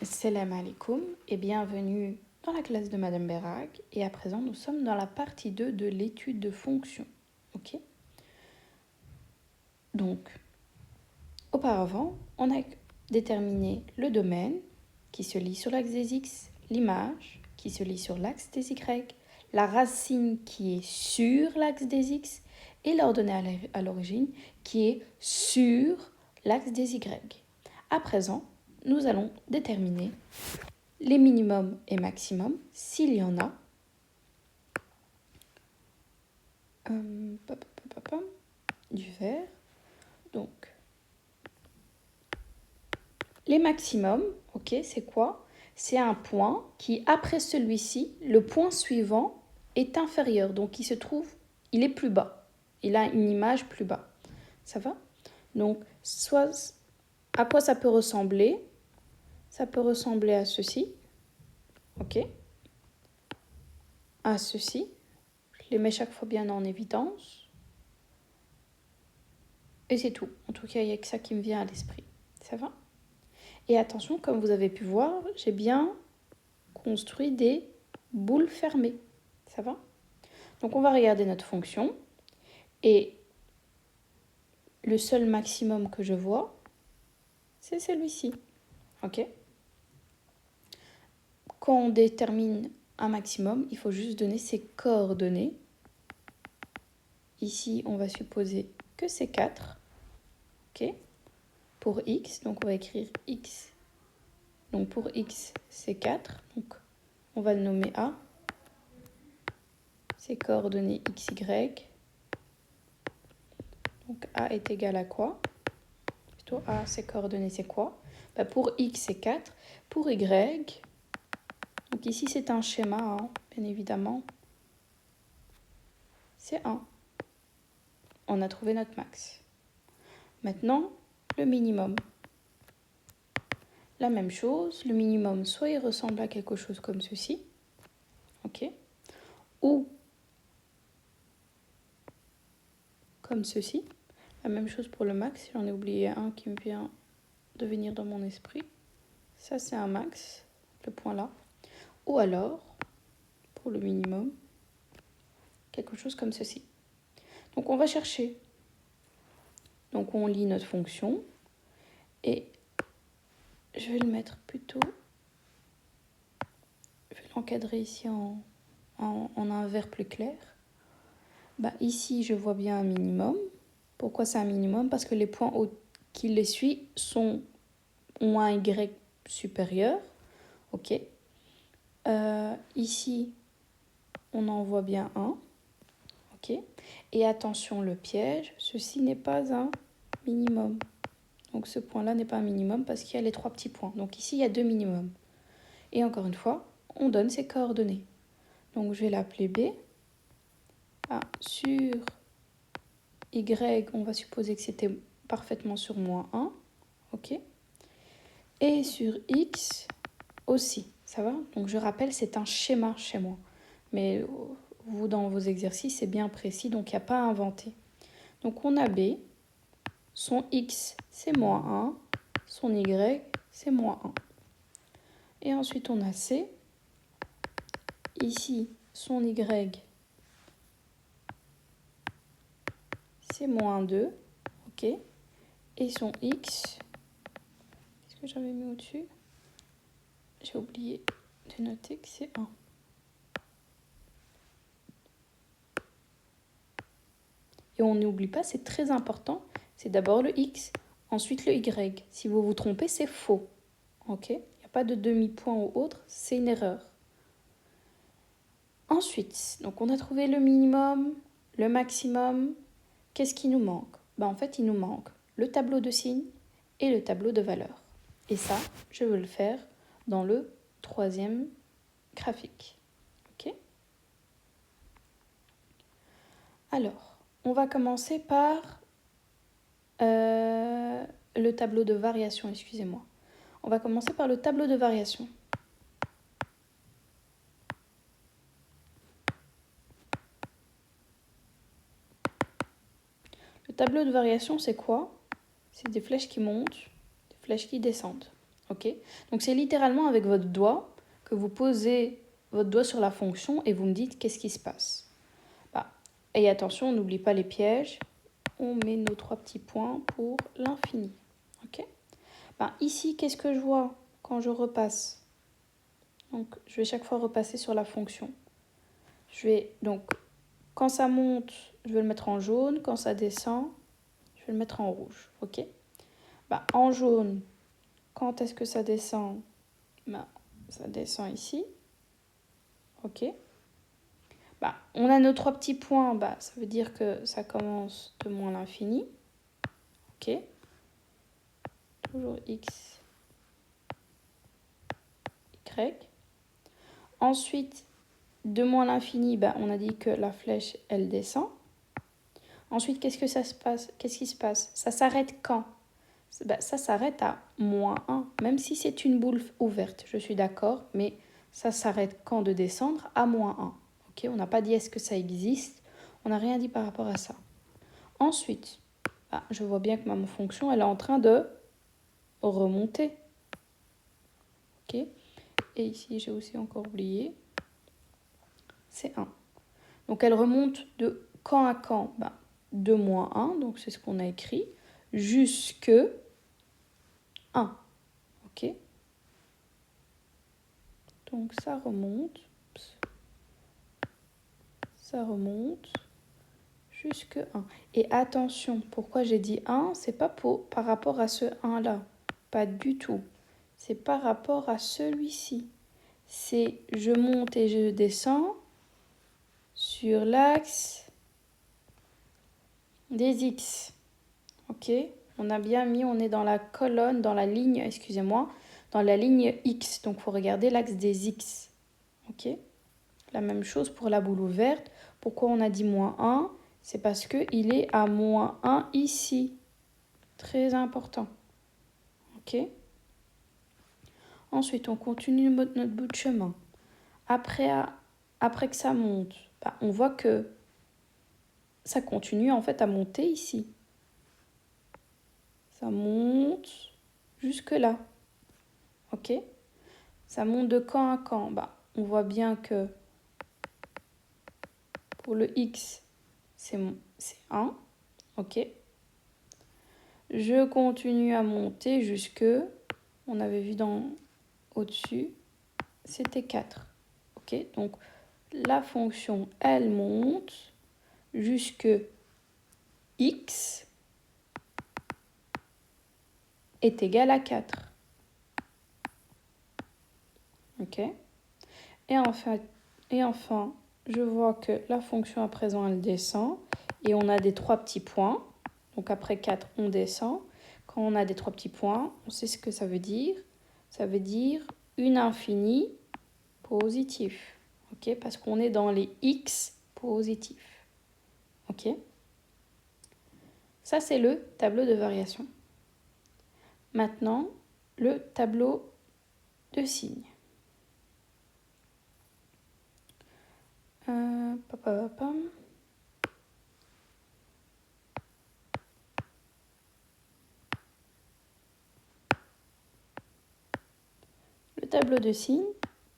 Salam alaikum et bienvenue dans la classe de Madame Berak. Et à présent, nous sommes dans la partie 2 de l'étude de fonctions. Ok. Donc, auparavant, on a déterminé le domaine qui se lit sur l'axe des X, l'image qui se lit sur l'axe des Y, la racine qui est sur l'axe des X et l'ordonnée à l'origine qui est sur l'axe des Y. À présent, nous allons déterminer les minimums et maximums, s'il y en a, du vert. Donc, les maximums, ok, c'est quoi? C'est un point qui, après celui-ci, le point suivant est inférieur. Donc, il est plus bas. Il a une image plus bas. Ça va? Donc, soit, à quoi ça peut ressembler? Ça peut ressembler à ceci. Ok? À ceci. Je les mets chaque fois bien en évidence. Et c'est tout. En tout cas, il n'y a que ça qui me vient à l'esprit. Ça va? Et attention, comme vous avez pu voir, j'ai bien construit des boules fermées. Ça va? Donc, on va regarder notre fonction. Et le seul maximum que je vois, c'est celui-ci. Ok? Quand on détermine un maximum, il faut juste donner ses coordonnées. Ici, on va supposer que c'est 4. Ok? Pour x, donc on va écrire x. Donc pour x, c'est 4. Donc on va le nommer A. Ses coordonnées x, y. Donc A est égal à quoi? Plutôt A, ses coordonnées, c'est quoi? Pour x, c'est 4. Pour y, donc ici c'est un schéma, hein, bien évidemment. C'est 1. On a trouvé notre max. Maintenant, le minimum. La même chose, le minimum, soit il ressemble à quelque chose comme ceci, ok, ou comme ceci. La même chose pour le max, j'en ai oublié un qui me vient de venir dans mon esprit. Ça, c'est un max, le point là. Ou alors, pour le minimum, quelque chose comme ceci. Donc, on va chercher. Donc, on lit notre fonction. Et je vais le mettre plutôt... Je vais l'encadrer ici en un vert plus clair. Ici, je vois bien un minimum. Pourquoi c'est un minimum? Parce que les points qui les suivent ont un Y supérieur. Ok. Ici, on en voit bien un. Ok. Et attention, le piège, ceci n'est pas un minimum. Donc ce point-là n'est pas un minimum parce qu'il y a les 3 petits points. Donc ici, il y a 2 minimums. Et encore une fois, on donne ses coordonnées. Donc je vais l'appeler B. Sur Y, on va supposer que c'était parfaitement sur -1. Ok. Et sur X aussi. Ça va? Donc je rappelle, c'est un schéma chez moi. Mais vous, dans vos exercices, c'est bien précis, donc il n'y a pas à inventer. Donc on a B, son X, c'est -1, son Y, c'est -1. Et ensuite, on a C. Ici, son Y, c'est -2, ok. Et son X, qu'est-ce que j'avais mis au-dessus? J'ai oublié de noter que c'est 1. Et on n'oublie pas, c'est très important, c'est d'abord le X, ensuite le Y. Si vous vous trompez, c'est faux. Ok? Il n'y a pas de demi-point ou autre, c'est une erreur. Ensuite, donc on a trouvé le minimum, le maximum. Qu'est-ce qui nous manque? En fait, il nous manque le tableau de signes et le tableau de valeurs. Et ça, je veux le faire dans le 3e graphique. Ok? Alors, on va commencer par le tableau de variation, excusez-moi. On va commencer par le tableau de variation. Le tableau de variation, c'est quoi? C'est des flèches qui montent, des flèches qui descendent. Ok? Donc c'est littéralement avec votre doigt que vous posez votre doigt sur la fonction et vous me dites qu'est-ce qui se passe. Bah, et attention, on n'oublie pas les pièges. On met nos 3 petits points pour l'infini. Ok? Bah, ici, qu'est-ce que je vois quand je repasse? Donc, je vais chaque fois repasser sur la fonction. Donc, quand ça monte, je vais le mettre en jaune. Quand ça descend, je vais le mettre en rouge. Ok? Bah, en jaune, quand est-ce que ça descend? Bah, ça descend ici. Ok? Bah, on a nos 3 petits points. Bah, ça veut dire que ça commence de moins l'infini. Ok? Toujours x, y. Ensuite, de moins l'infini, bah, on a dit que la flèche, elle descend. Ensuite, qu'est-ce que ça se passe? Qu'est-ce qui se passe? Ça s'arrête quand? Bah, ça s'arrête à moins 1, même si c'est une boule ouverte, je suis d'accord, mais ça s'arrête quand de descendre? À moins 1. Okay, on n'a pas dit est-ce que ça existe, on n'a rien dit par rapport à ça. Ensuite, bah, je vois bien que ma fonction, elle est en train de remonter. Okay. Et ici, j'ai aussi encore oublié, c'est 1. Donc elle remonte de quand à quand? Bah, de moins 1, donc c'est ce qu'on a écrit, jusque 1. Ok? Donc ça remonte jusque 1. Et attention, pourquoi j'ai dit 1? C'est pas par rapport à ce 1 là, pas du tout. C'est par rapport à celui-ci. C'est je monte et je descends sur l'axe des x. Ok? On a bien mis, on est dans la colonne, dans la ligne, excusez-moi, dans la ligne x. Donc il faut regarder l'axe des x. Ok? La même chose pour la boule ouverte. Pourquoi on a dit moins 1? C'est parce qu'il est à moins 1 ici. Très important. Ok? Ensuite, on continue notre bout de chemin. Après que ça monte, bah, on voit que ça continue en fait à monter ici. Ça monte jusque là. Ok? Ça monte de quand à quand? Bah, on voit bien que pour le x, c'est 1. Ok? Je continue à monter jusque, on avait vu au-dessus, c'était 4. Ok? Donc la fonction, elle monte jusque x est égal à 4. Ok? Et enfin, je vois que la fonction à présent, elle descend. Et on a des 3 petits points. Donc après 4, on descend. Quand on a des 3 petits points, on sait ce que ça veut dire. Ça veut dire une infinie positif. Ok? Parce qu'on est dans les x positifs. Ok? Ça, c'est le tableau de variation. Maintenant, le tableau de signes. Le tableau de signes,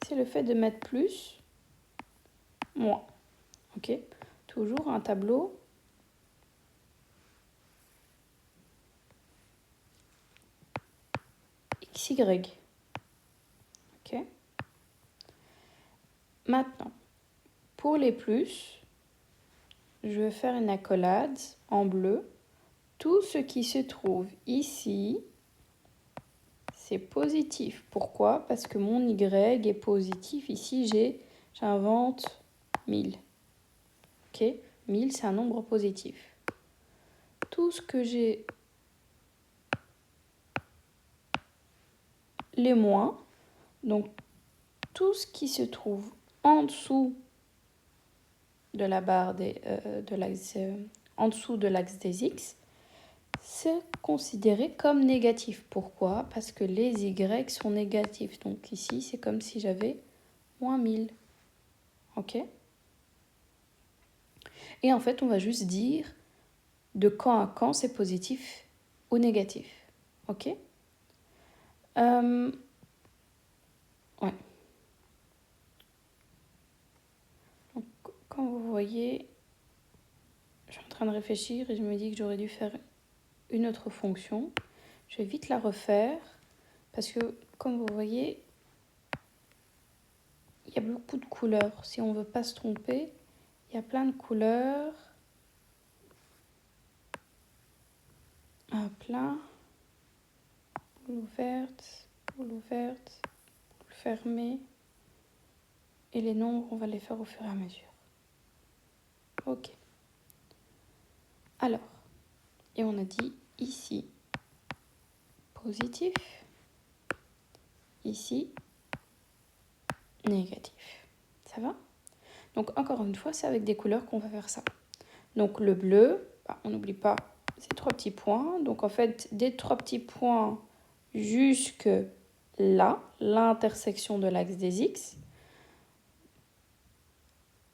c'est le fait de mettre plus, moins. Ok? Toujours un tableau XY. Ok? Maintenant, pour les plus, je vais faire une accolade en bleu. Tout ce qui se trouve ici, c'est positif. Pourquoi? Parce que mon Y est positif. Ici, j'invente 1000. Ok? 1000, c'est un nombre positif. Tout ce que j'ai les moins, donc tout ce qui se trouve en dessous de la barre en dessous de l'axe des x, c'est considéré comme négatif. Pourquoi? Parce que les y sont négatifs. Donc ici, c'est comme si j'avais moins 1000. Ok? Et en fait, on va juste dire de quand à quand c'est positif ou négatif. Ok? Ouais. Donc, quand vous voyez, je suis en train de réfléchir et je me dis que j'aurais dû faire une autre fonction. Je vais vite la refaire parce que, comme vous voyez, il y a beaucoup de couleurs. Si on ne veut pas se tromper, il y a plein de couleurs. Hop là. Boule ouverte, boule fermée. Et les nombres, on va les faire au fur et à mesure. Ok. Alors, et on a dit ici, positif. Ici, négatif. Ça va? Donc, encore une fois, c'est avec des couleurs qu'on va faire ça. Donc, le bleu, on n'oublie pas ces 3 petits points. Donc, en fait, des 3 petits points jusque là, l'intersection de l'axe des X.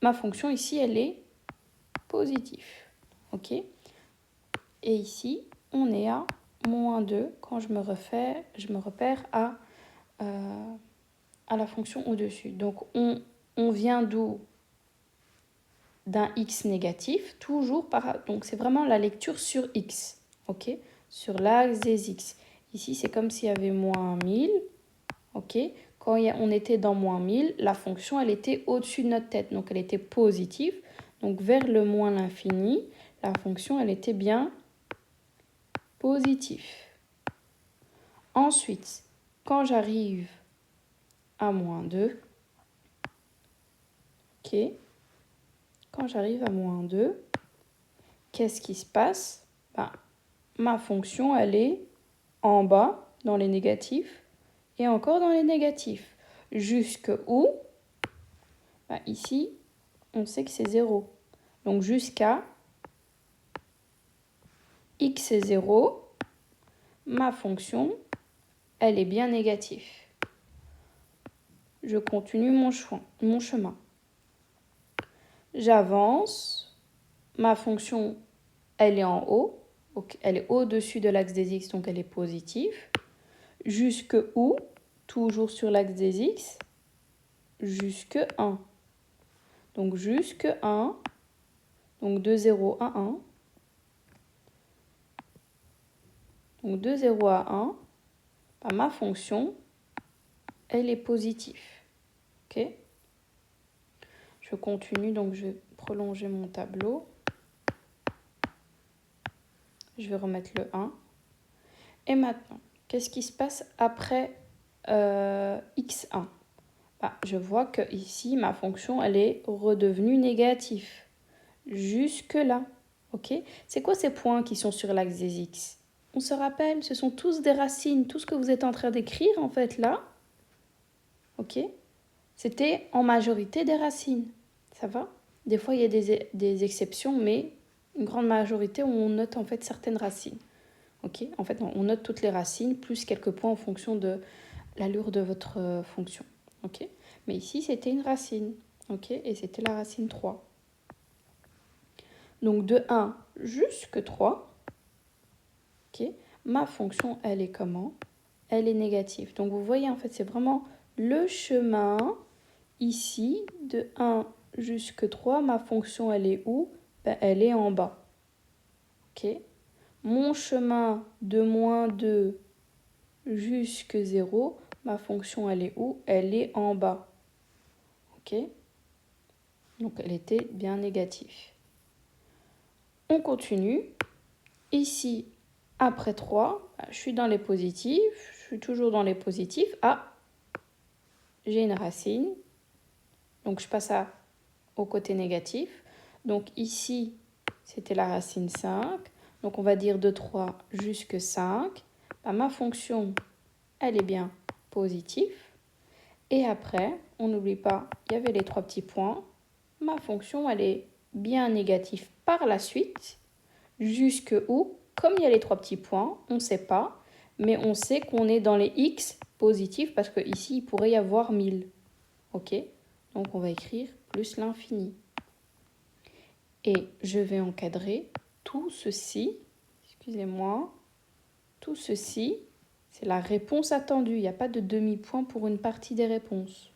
Ma fonction ici, elle est positive. OK? Et ici, on est à moins 2 quand je me repère à la fonction au-dessus. Donc, on vient d'où? D'un x négatif, toujours donc c'est vraiment la lecture sur x, ok, sur l'axe des x. Ici, c'est comme s'il y avait moins 1000, ok. Quand on était dans moins 1000, la fonction, elle était au-dessus de notre tête, donc elle était positive. Donc vers le moins l'infini, la fonction, elle était bien positive. Ensuite, quand j'arrive à moins 2, ok, quand j'arrive à moins 2, qu'est-ce qui se passe? Ma fonction, elle est en bas dans les négatifs et encore dans les négatifs. Jusque où? Ici, on sait que c'est 0. Donc jusqu'à x est 0, ma fonction, elle est bien négative. Je continue mon chemin. J'avance. Ma fonction, elle est en haut. Donc elle est au-dessus de l'axe des x, donc elle est positive. Jusque où? Toujours sur l'axe des x. Jusque 1. Donc jusque 1. Donc de 0 à 1. Donc de 0 à 1, ma fonction, elle est positive. Ok? Je continue, donc je vais prolonger mon tableau. Je vais remettre le 1. Et maintenant, qu'est-ce qui se passe après x1? Je vois que ici, ma fonction, elle est redevenue négative. Jusque là. Ok? C'est quoi ces points qui sont sur l'axe des x? On se rappelle, ce sont tous des racines. Tout ce que vous êtes en train d'écrire, en fait, là, ok, c'était en majorité des racines. Ça va? Des fois, il y a des exceptions, mais une grande majorité, on note en fait certaines racines. Ok? En fait, on note toutes les racines, plus quelques points en fonction de l'allure de votre fonction. Ok? Mais ici, c'était une racine. Ok? Et c'était la racine 3. Donc, de 1 jusque 3, ok, ma fonction, elle est comment? Elle est négative. Donc, vous voyez, en fait, c'est vraiment le chemin. Ici, de 1 jusque 3, ma fonction, elle est où? Elle est en bas. Ok? Mon chemin de moins 2 jusque 0, ma fonction, elle est où? Elle est en bas. Ok? Donc, elle était bien négative. On continue. Ici, après 3, je suis dans les positifs. Je suis toujours dans les positifs. J'ai une racine. Donc, je passe au côté négatif. Donc, ici, c'était la racine 5. Donc, on va dire de 3 jusque 5. Ma fonction, elle est bien positive. Et après, on n'oublie pas, il y avait les 3 petits points. Ma fonction, elle est bien négative par la suite. Jusque où? Comme il y a les 3 petits points, on ne sait pas. Mais on sait qu'on est dans les x positifs parce qu'ici, il pourrait y avoir 1000. Ok? Donc, on va écrire plus l'infini. Et je vais encadrer tout ceci. Excusez-moi. Tout ceci, C'est la réponse attendue. Il n'y a pas de demi-point pour une partie des réponses.